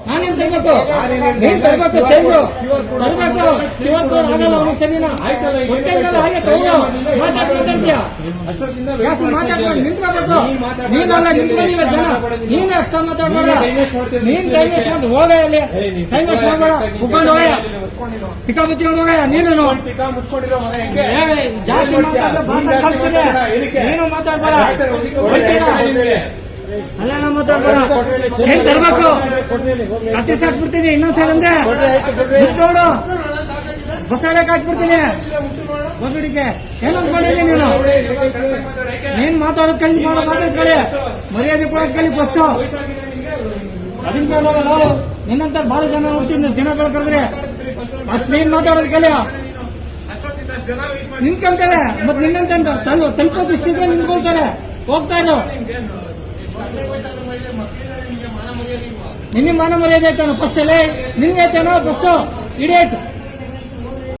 ನಾನೇನ್ ತರಬೇಕು? ನೀನ್ ತರಬೇಕು, ಚೇಂಜು ತರಬೇಕು. ಇವತ್ತು ಆಗಲ್ಲ ಅವ್ನಿಗೆ ಸರಿನಾ? ಹೊಟ್ಟೆಗಲ್ಲ ಹಾಗೆ ತಗೋ ಮಾತಾಡ್ತೀಯ. ಮಾತಾಡ್ಕೊಂಡು ನಿಂತ್ಕೋಬೇಕು. ನೀನಲ್ಲ ನಿಂತ್ಕೊಂಡಿಲ್ಲ ಜನ. ನೀನ್ ಅಷ್ಟ ಮಾತಾಡ್ಬೇಡ. ನೀನ್ ಟೈಮ್ ವೇಸ್ಟ್ ಮಾಡಿ ಹೋಗ ಅಲ್ಲಿ. ಟೈಮ್ ವೇಸ್ಟ್ ಮಾಡ್ಬೇಡ. ಮುಕ್ಕೊಂಡು ಹೋಗ, ಟಿಕಾ ಮುಚ್ಕೊಂಡು ಹೋಗ. ನೀನು ಜಾಸ್ತಿ ಮಾತಾಡ್ರೆ ಕಳ್ಸ್ತಿದೆ. ನೀನು ಮಾತಾಡ್ಬೇಡ. ಅಲ್ಲ ನಾ ಮಾತಾಡ್ಬೇಡ. ಏನ್ ತರ್ಬೇಕು? ಕತ್ತಿ ಸಾಕ್ಬಿಡ್ತೀನಿ ಇನ್ನೊಂದ್ಸಲ ಅಂದ್ರೆ ನೋಡು. ಬಸಾಡಕ್ ಹಾಕ್ಬಿಡ್ತೀನಿ ಬಸಡಿಗೆ. ಏನಂತ ಮಾಡಿದ್ದೆ ನೀನು? ನೀನ್ ಮಾತಾಡೋದ್ ಕಲಿ ಮಾತಾಡ್ ಕಲಿ. ಮರ್ಯಾದೆ ಕೊಡೋದ್ ಕಲಿ ಫಸ್ಟ್. ಅದನ್ನ ಕೇಳೋಲ್ಲ. ನಿನ್ನಂತ ಬಹಳ ಜನ ನೋಡ್ತೀನಿ ದಿನ ಬೆಳಕಂದ್ರೆ ಅಷ್ಟು ನೀನ್ ಮಾತಾಡೋದ್ ಕಲಿಯ. ನಿಂತ್ಕೊಂತಾರೆ ಮತ್ ನಿನ್ನಂತ ತಲುಪೋದಿಷ್ಟಿದ್ರೆ ನಿಂತ್ಕೊಳ್ತಾರೆ. ಹೋಗ್ತಾ ಇರೋ ನಿನ್ನ ಮಾನ ಮರ್ಯಾದೆ ಐತಾನ ಫಸ್ಟ್ ಅಲ್ಲೇ ನಿನ್ಗೆ ಐತಾನೋ ಫಸ್ಟ್ ಇಡೇಟ್.